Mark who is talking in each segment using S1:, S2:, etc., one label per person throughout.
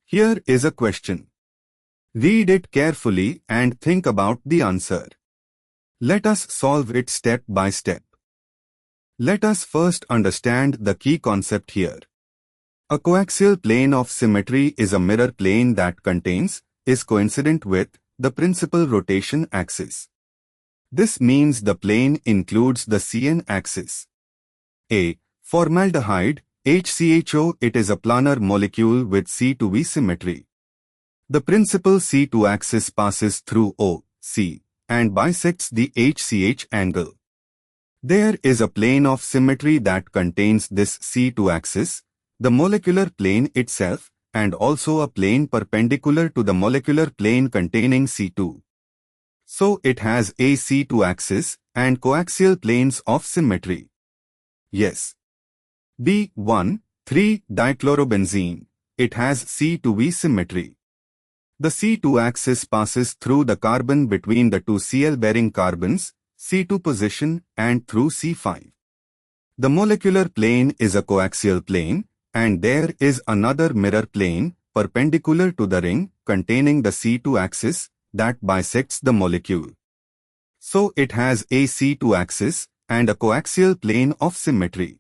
S1: Here is a question. Read it carefully and think about the answer. Let us solve it step by step. Let us first understand the key concept here. A coaxial plane of symmetry is a mirror plane that contains, is coincident with, the principal rotation axis. This means the plane includes the CN axis. A. Formaldehyde, HCHO. It is a planar molecule with C-to-V symmetry. The principal C2 axis passes through O, C, and bisects the HCH angle. There is a plane of symmetry that contains this C2 axis, the molecular plane itself, and also a plane perpendicular to the molecular plane containing C2. So it has a C2 axis and coaxial planes of symmetry. Yes. B. 1,3-dichlorobenzene. It has C2V symmetry. The C2 axis passes through the carbon between the two Cl-bearing carbons, C2 position, and through C5. The molecular plane is a coaxial plane, and there is another mirror plane, perpendicular to the ring, containing the C2 axis, that bisects the molecule. So it has a C2 axis and a coaxial plane of symmetry.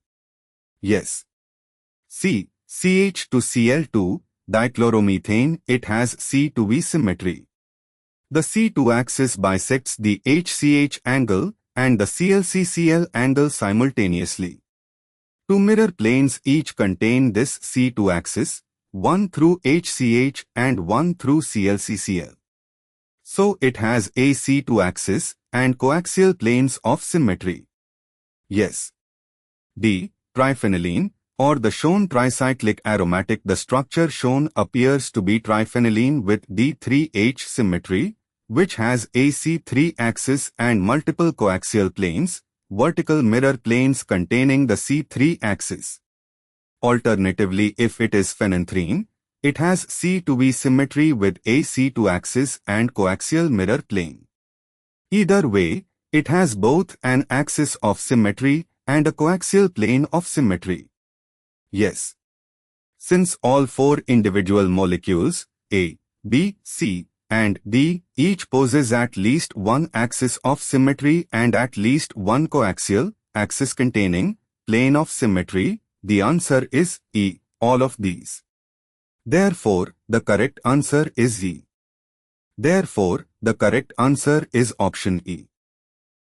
S1: Yes. C. CH to Cl2, dichloromethane. It has C2V symmetry. The C2 axis bisects the HCH angle and the ClC-Cl angle simultaneously. Two mirror planes each contain this C2 axis, one through HCH and one through ClC-Cl. So it has a C2 axis and coaxial planes of symmetry. Yes. D. Triphenylene, or the shown tricyclic aromatic. The structure shown appears to be triphenylene with D3H symmetry, which has a C3 axis and multiple coaxial planes, vertical mirror planes containing the C3 axis. Alternatively, if it is phenanthrene, it has C2V symmetry with a C2 axis and coaxial mirror plane. Either way, it has both an axis of symmetry and a coaxial plane of symmetry. Yes. Since all four individual molecules, A, B, C, and D, each possess at least one axis of symmetry and at least one coaxial axis containing plane of symmetry, the answer is E, all of these. Therefore, the correct answer is E. Therefore, the correct answer is option E.